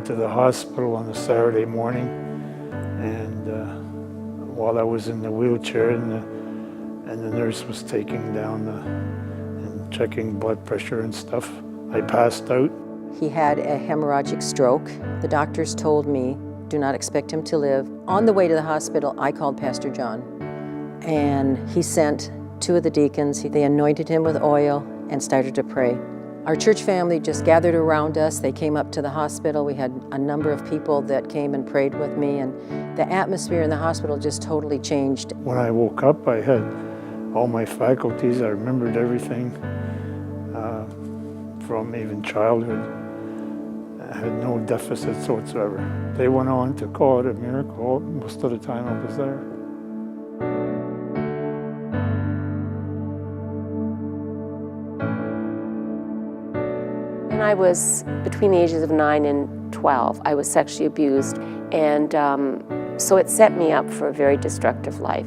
went to the hospital on a Saturday morning, and while I was in the wheelchair and the nurse was taking down and checking blood pressure and stuff, I passed out. He had a hemorrhagic stroke. The doctors told me, do not expect him to live. On the way to the hospital, I called Pastor John, and he sent 2 of the deacons. They anointed him with oil and started to pray. Our church family just gathered around us. They came up to the hospital. We had a number of people that came and prayed with me, and the atmosphere in the hospital just totally changed. When I woke up, I had all my faculties. I remembered everything from even childhood. I had no deficits whatsoever. They went on to call it a miracle most of the time I was there. When I was between the ages of 9 and 12, I was sexually abused, and so it set me up for a very destructive life.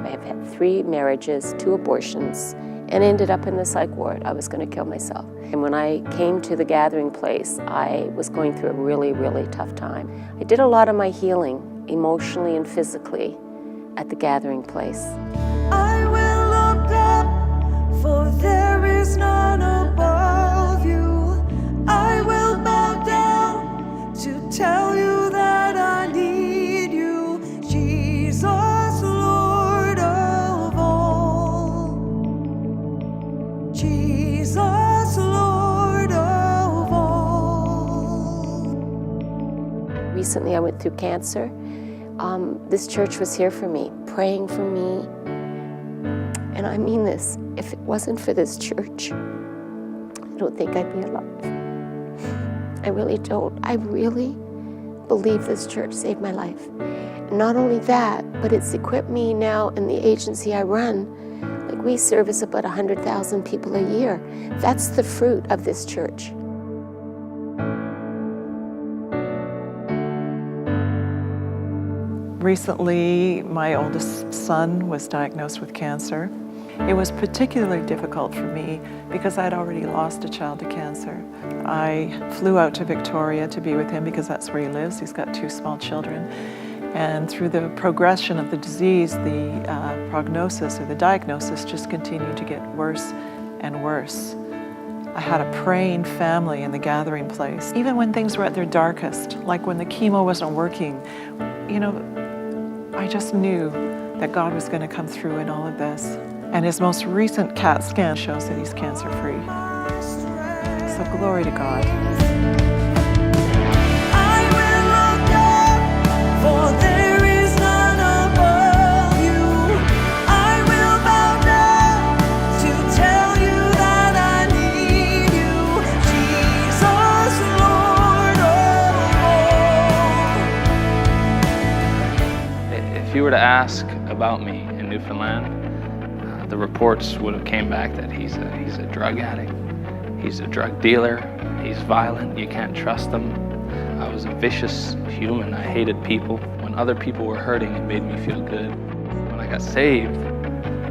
I have had 3 marriages, 2 abortions, and ended up in the psych ward. I was going to kill myself. And when I came to the gathering place, I was going through a really, really tough time. I did a lot of my healing, emotionally and physically, at the gathering place. I will look up, for there is none above you. I will bow down to tell you that I need you, Jesus, Lord of all. Jesus, Lord of all. Recently I went through cancer. This church was here for me, praying for me. And I mean this, if it wasn't for this church, I don't think I'd be alive. I really don't. I really believe this church saved my life. And not only that, but it's equipped me now in the agency I run. Like, we service about 100,000 people a year. That's the fruit of this church. Recently, my oldest son was diagnosed with cancer. It was particularly difficult for me because I'd already lost a child to cancer. I flew out to Victoria to be with him because that's where he lives. He's got 2 small children. And through the progression of the disease, the prognosis or the diagnosis just continued to get worse and worse. I had a praying family in the gathering place. Even when things were at their darkest, like when the chemo wasn't working, you know, I just knew that God was going to come through in all of this. And his most recent CAT scan shows that he's cancer-free. So glory to God. I will look up, for there is none above you. I will bow down to tell you that I need you, Jesus, Lord of all. If you were to ask about me in Newfoundland, the reports would have came back that he's a drug addict, he's a drug dealer, he's violent, you can't trust him. I was a vicious human, I hated people. When other people were hurting, it made me feel good. When I got saved,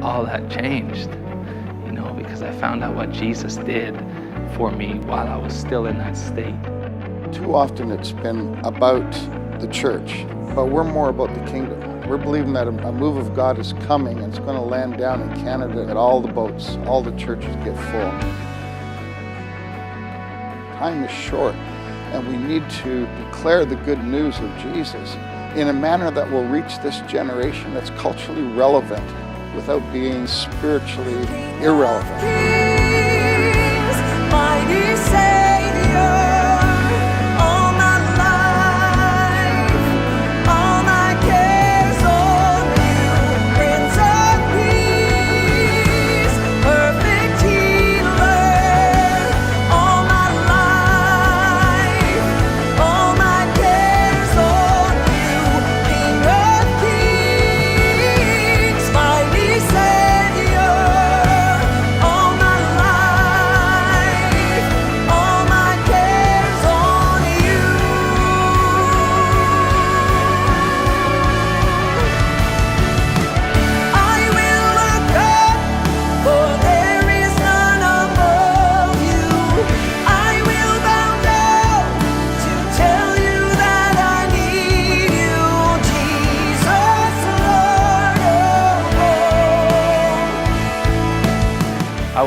all that changed, you know, because I found out what Jesus did for me while I was still in that state. Too often it's been about the church, but we're more about the kingdom. We're believing that a move of God is coming and it's going to land down in Canada, that all the boats, all the churches get full. Time is short, and we need to declare the good news of Jesus in a manner that will reach this generation that's culturally relevant without being spiritually irrelevant. Kings, mighty Savior. All my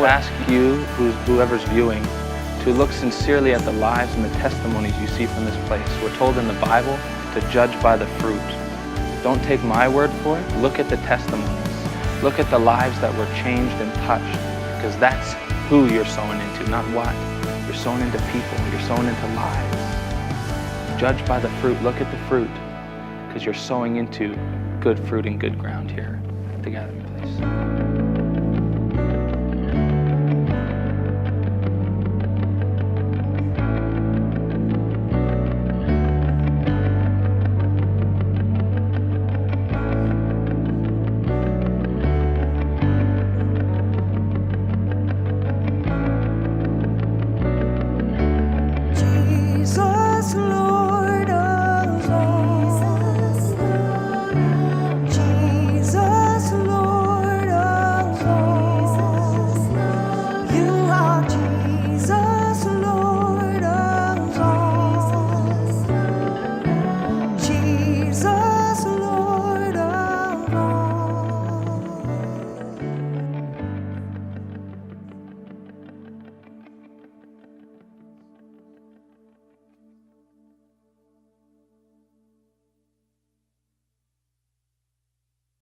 Lord. ask you, whoever's viewing, to look sincerely at the lives and the testimonies you see from this place. We're told in the Bible to judge by the fruit. Don't take my word for it. Look at the testimonies. Look at the lives that were changed and touched, because that's who you're sowing into, not what. You're sowing into people. You're sowing into lives. Judge by the fruit. Look at the fruit, because you're sowing into good fruit and good ground here at the Gathering Place.